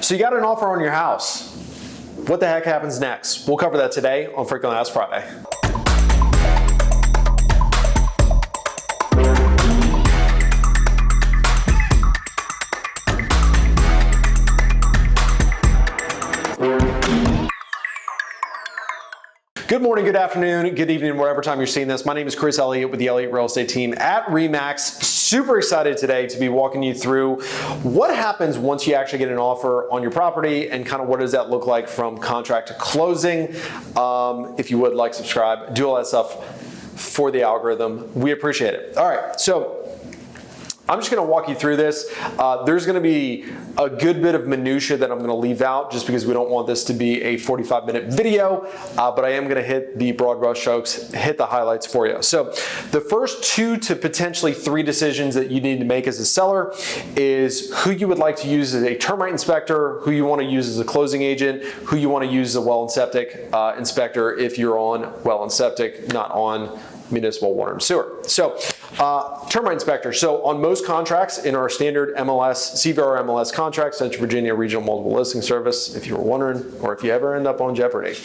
So you got an offer on your house. What the heck happens next? We'll cover that today on Frequently Asked Friday. Good morning, good afternoon, good evening, whatever time you're seeing this. My name is Elliott with the Elliott Real Estate team at RE/MAX. Super excited today to be walking you through what happens once you actually get an offer on your property and kind of what does that look like from contract to closing. If you would like, subscribe, do all that stuff for the algorithm. We appreciate it. All right, so I'm just gonna walk you through this. There's gonna be a good bit of minutia that I'm gonna leave out just because we don't want this to be a 45-minute video, but I am gonna hit the broad brush strokes, hit the highlights for you. So the first 2 to potentially 3 decisions that you need to make as a seller is who you would like to use as a termite inspector, who you wanna use as a closing agent, who you wanna use as a well and septic inspector if you're on well and septic, not on municipal water and sewer. So termite inspector. So on most contracts in our standard MLS, CVR MLS contracts, Central Virginia Regional Multiple Listing Service, if you were wondering, or if you ever end up on Jeopardy,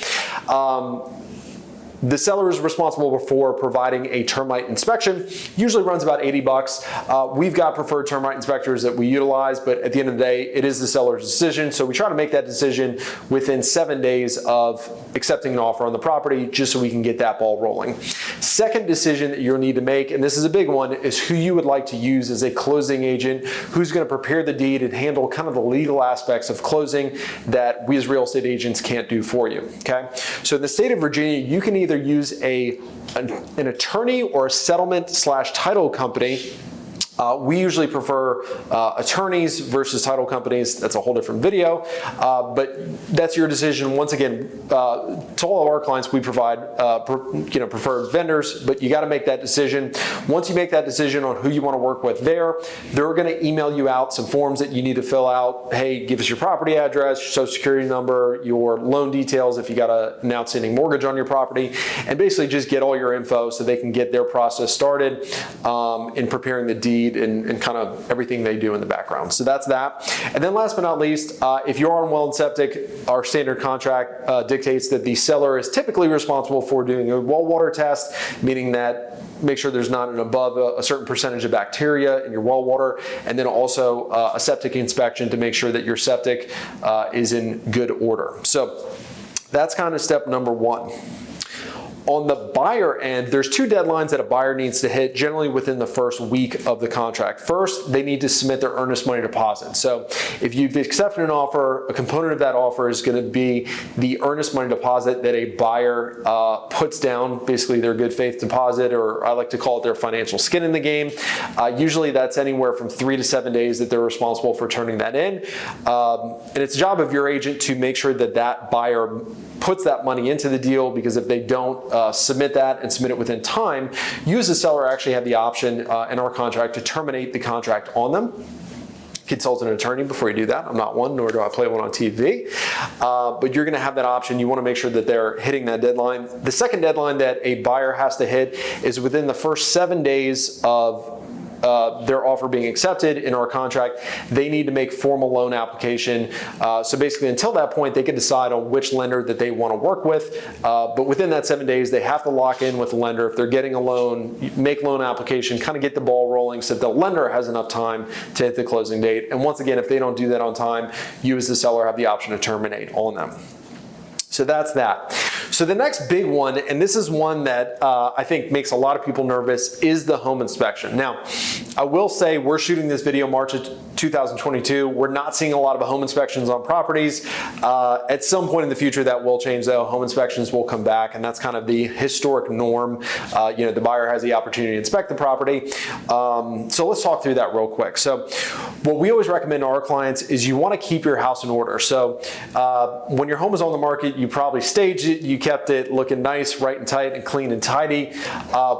the seller is responsible for providing a termite inspection. Usually runs about $80. We've got preferred termite inspectors that we utilize, but at the end of the day, it is the seller's decision. So we try to make that decision within 7 days of accepting an offer on the property, just so we can get that ball rolling. Second decision that you'll need to make, and this is a big one, is who you would like to use as a closing agent, who's gonna prepare the deed and handle kind of the legal aspects of closing that we as real estate agents can't do for you, okay? So in the state of Virginia, you can either use an attorney or a settlement/title company. We usually prefer attorneys versus title companies. That's a whole different video, but that's your decision. Once again, to all of our clients, we provide preferred vendors, but you got to make that decision. Once you make that decision on who you want to work with they're going to email you out some forms that you need to fill out. Hey, give us your property address, your social security number, your loan details if you got an outstanding mortgage on your property, and basically just get all your info so they can get their process started in preparing the deed and kind of everything they do in the background. So that's that. And then last but not least, if you're on well and septic, our standard contract dictates that the seller is typically responsible for doing a well water test, meaning that make sure there's not an above a certain percentage of bacteria in your well water, and then also a septic inspection to make sure that your septic is in good order. So that's kind of step number 1. On the buyer end, there's 2 deadlines that a buyer needs to hit generally within the first week of the contract. First, they need to submit their earnest money deposit. So if you've accepted an offer, a component of that offer is going to be the earnest money deposit that a buyer puts down, basically their good faith deposit, or I like to call it their financial skin in the game. Usually that's anywhere from 3 to 7 days that they're responsible for turning that in. And it's the job of your agent to make sure that that buyer puts that money into the deal, because if they don't submit that and submit it within time, you as a seller actually have the option in our contract to terminate the contract on them. Consult an attorney before you do that. I'm not one, nor do I play one on TV. But you're gonna have that option. You wanna make sure that they're hitting that deadline. The second deadline that a buyer has to hit is within the first 7 days of their offer being accepted in our contract. They need to make formal loan application. So basically until that point, they can decide on which lender that they want to work with. But within that 7 days, they have to lock in with the lender. If they're getting a loan, make loan application, kind of get the ball rolling so that the lender has enough time to hit the closing date. And once again, if they don't do that on time, you as the seller have the option to terminate on them. So that's that. So the next big one, and this is one that I think makes a lot of people nervous, is the home inspection. Now, I will say we're shooting this video March of 2022. We're not seeing a lot of home inspections on properties. At some point in the future that will change though. Home inspections will come back, and that's kind of the historic norm. The buyer has the opportunity to inspect the property. So let's talk through that real quick. So what we always recommend to our clients is you want to keep your house in order. So when your home is on the market, you probably staged it, you kept it looking nice, right and tight and clean and tidy.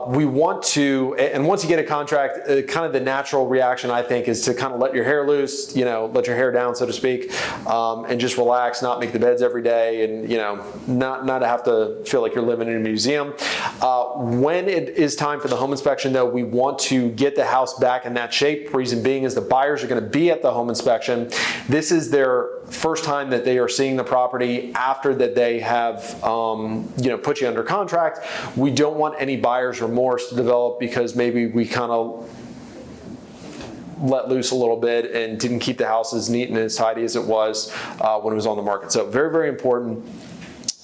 We want to, and once you get a contract, kind of the natural reaction I think is to kind of let your hair loose, let your hair down, so to speak, and just relax, not make the beds every day, and not have to feel like you're living in a museum. When it is time for the home inspection though, we want to get the house back in that shape. Reason being is the buyers are going to be at the home inspection. This is their first time that they are seeing the property after that they have put you under contract. We don't want any buyer's remorse to develop because maybe we kind of let loose a little bit and didn't keep the house as neat and as tidy as it was when it was on the market. So very, very important.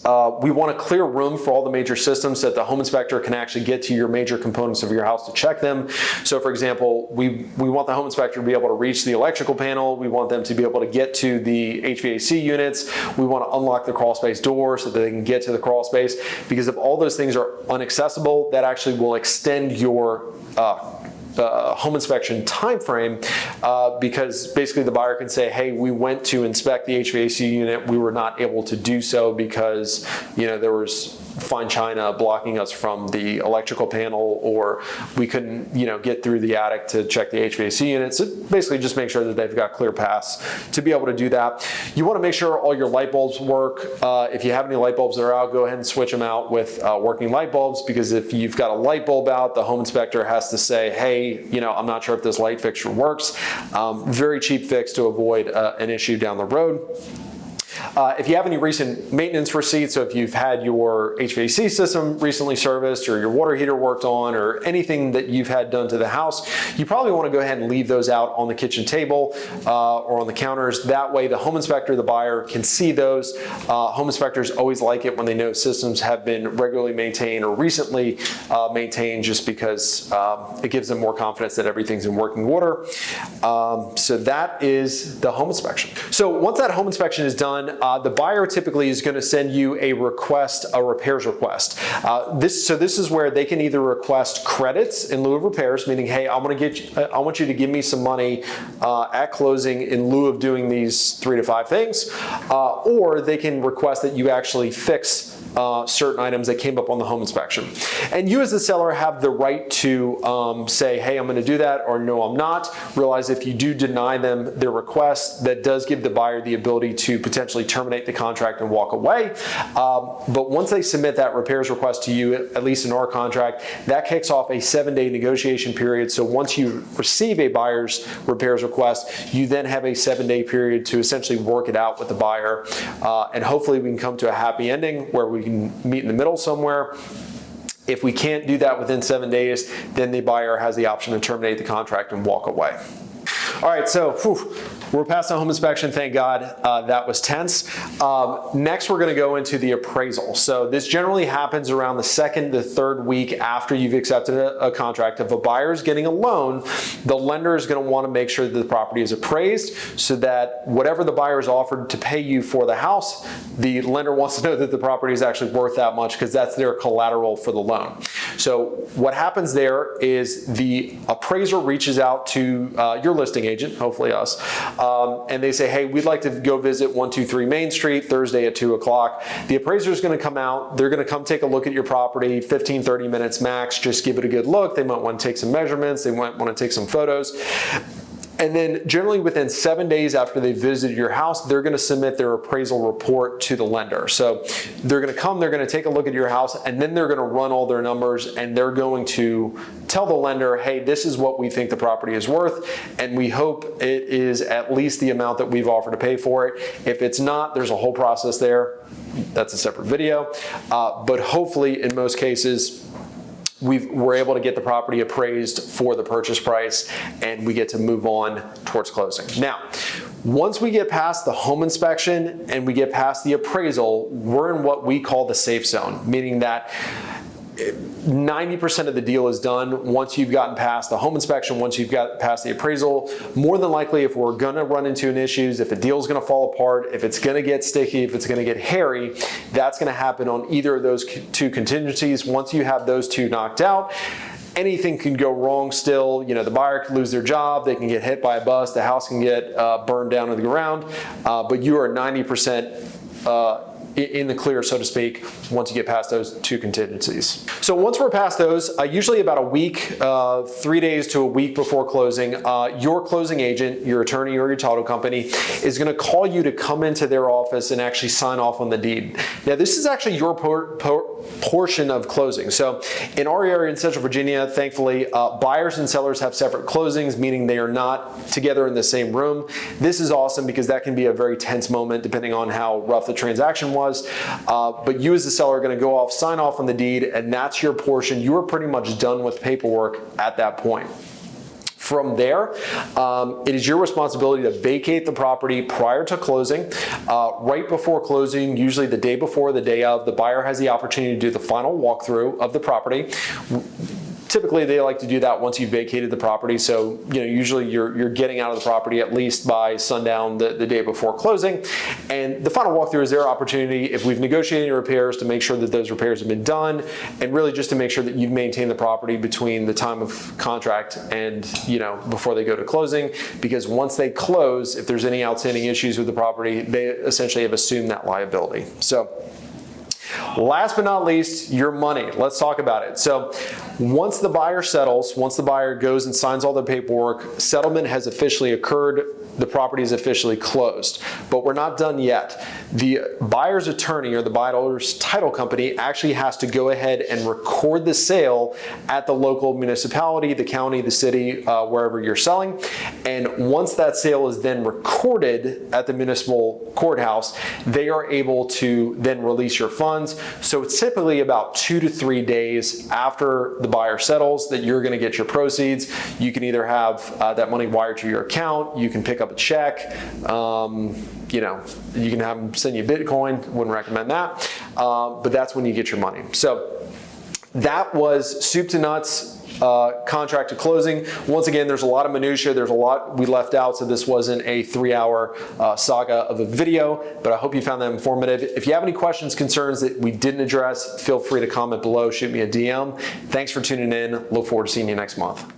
We want to clear room for all the major systems so that the home inspector can actually get to your major components of your house to check them. So for example, we want the home inspector to be able to reach the electrical panel. We want them to be able to get to the HVAC units. We want to unlock the crawl space door so that they can get to the crawl space, because if all those things are inaccessible, that actually will extend your home inspection time frame, because basically the buyer can say, hey, we went to inspect the HVAC unit, we were not able to do so because there was fine china blocking us from the electrical panel, or we couldn't get through the attic to check the HVAC unit. So basically just make sure that they've got clear paths to be able to do that. You want to make sure all your light bulbs work. If you have any light bulbs that are out, go ahead and switch them out with working light bulbs, because if you've got a light bulb out, the home inspector has to say, hey, I'm not sure if this light fixture works. Very cheap fix to avoid an issue down the road. If you have any recent maintenance receipts, so if you've had your HVAC system recently serviced, or your water heater worked on, or anything that you've had done to the house, you probably want to go ahead and leave those out on the kitchen table or on the counters. That way the home inspector, the buyer, can see those. Home inspectors always like it when they know systems have been regularly maintained or recently maintained, just because it gives them more confidence that everything's in working order. So that is the home inspection. So once that home inspection is done, the buyer typically is going to send you a repairs request. This is where they can either request credits in lieu of repairs, meaning, hey, I want you to give me some money at closing in lieu of doing these 3 to 5 things, or they can request that you actually fix certain items that came up on the home inspection. And you as the seller have the right to say, hey, I'm going to do that, or no, I'm not. Realize if you do deny them their request, that does give the buyer the ability to potentially terminate the contract and walk away. But once they submit that repairs request to you, at least in our contract, that kicks off a 7-day negotiation period. So once you receive a buyer's repairs request, you then have a 7-day period to essentially work it out with the buyer. And hopefully we can come to a happy ending where we can meet in the middle somewhere. If we can't do that within 7 days, then the buyer has the option to terminate the contract and walk away. All right, so we're past the home inspection, thank God. That was tense. Next, we're going to go into the appraisal. So this generally happens around the 2nd to 3rd week after you've accepted a contract. If a buyer is getting a loan, the lender is going to want to make sure that the property is appraised, so that whatever the buyer is offered to pay you for the house, the lender wants to know that the property is actually worth that much, because that's their collateral for the loan. So what happens there is the appraiser reaches out to your listing agent, hopefully us, and they say, hey, we'd like to go visit 123 Main Street Thursday at 2 o'clock. The appraiser is going to come out. They're going to come take a look at your property, 15, 30 minutes max, just give it a good look. They might want to take some measurements. They might want to take some photos. And then generally within 7 days after they visited your house, they're going to submit their appraisal report to the lender. So they're going to come, they're going to take a look at your house, and then they're going to run all their numbers, and they're going to tell the lender, hey, this is what we think the property is worth, and we hope it is at least the amount that we've offered to pay for it. If it's not, there's a whole process there. That's a separate video. But hopefully, in most cases, we're able to get the property appraised for the purchase price, and we get to move on towards closing. Now, once we get past the home inspection and we get past the appraisal, we're in what we call the safe zone, meaning that 90% of the deal is done once you've gotten past the home inspection, once you've got past the appraisal. More than likely, if we're gonna run into an issues, if a deal's gonna fall apart, if it's gonna get sticky, if it's gonna get hairy, that's gonna happen on either of those 2 contingencies. Once you have those 2 knocked out, anything can go wrong still. The buyer could lose their job, they can get hit by a bus, the house can get burned down to the ground, but you are 90% in the clear, so to speak, once you get past those two contingencies. So once we're past those, usually about a week, 3 days to a week before closing, your closing agent, your attorney or your title company is going to call you to come into their office and actually sign off on the deed. Now, this is actually your portion of closing. So in our area in Central Virginia, thankfully, buyers and sellers have separate closings, meaning they are not together in the same room. This is awesome because that can be a very tense moment depending on how rough the transaction was. But you as the seller are going to go off, sign off on the deed, and that's your portion. You are pretty much done with paperwork at that point. From there, it is your responsibility to vacate the property prior to closing. Right before closing, usually the day before, the day of, the buyer has the opportunity to do the final walkthrough of the property. Typically, they like to do that once you've vacated the property. So, usually you're getting out of the property at least by sundown the day before closing. And the final walkthrough is their opportunity, if we've negotiated repairs, to make sure that those repairs have been done, and really just to make sure that you've maintained the property between the time of contract and, before they go to closing. Because once they close, if there's any outstanding issues with the property, they essentially have assumed that liability. So, last but not least, your money. Let's talk about it. So once the buyer settles, once the buyer goes and signs all the paperwork, settlement has officially occurred, the property is officially closed. But we're not done yet. The buyer's attorney or the buyer's title company actually has to go ahead and record the sale at the local municipality, the county, the city, wherever you're selling. And once that sale is then recorded at the municipal courthouse, they are able to then release your funds. So it's typically about 2 to 3 days after the buyer settles that you're going to get your proceeds. You can either have that money wired to your account, you can pick up a check, you can have them send you Bitcoin, wouldn't recommend that, but that's when you get your money. So that was soup to nuts. Contract to closing. Once again, there's a lot of minutia. There's a lot we left out, so this wasn't a 3-hour saga of a video, but I hope you found that informative. If you have any questions, concerns that we didn't address, feel free to comment below, shoot me a DM. Thanks for tuning in. Look forward to seeing you next month.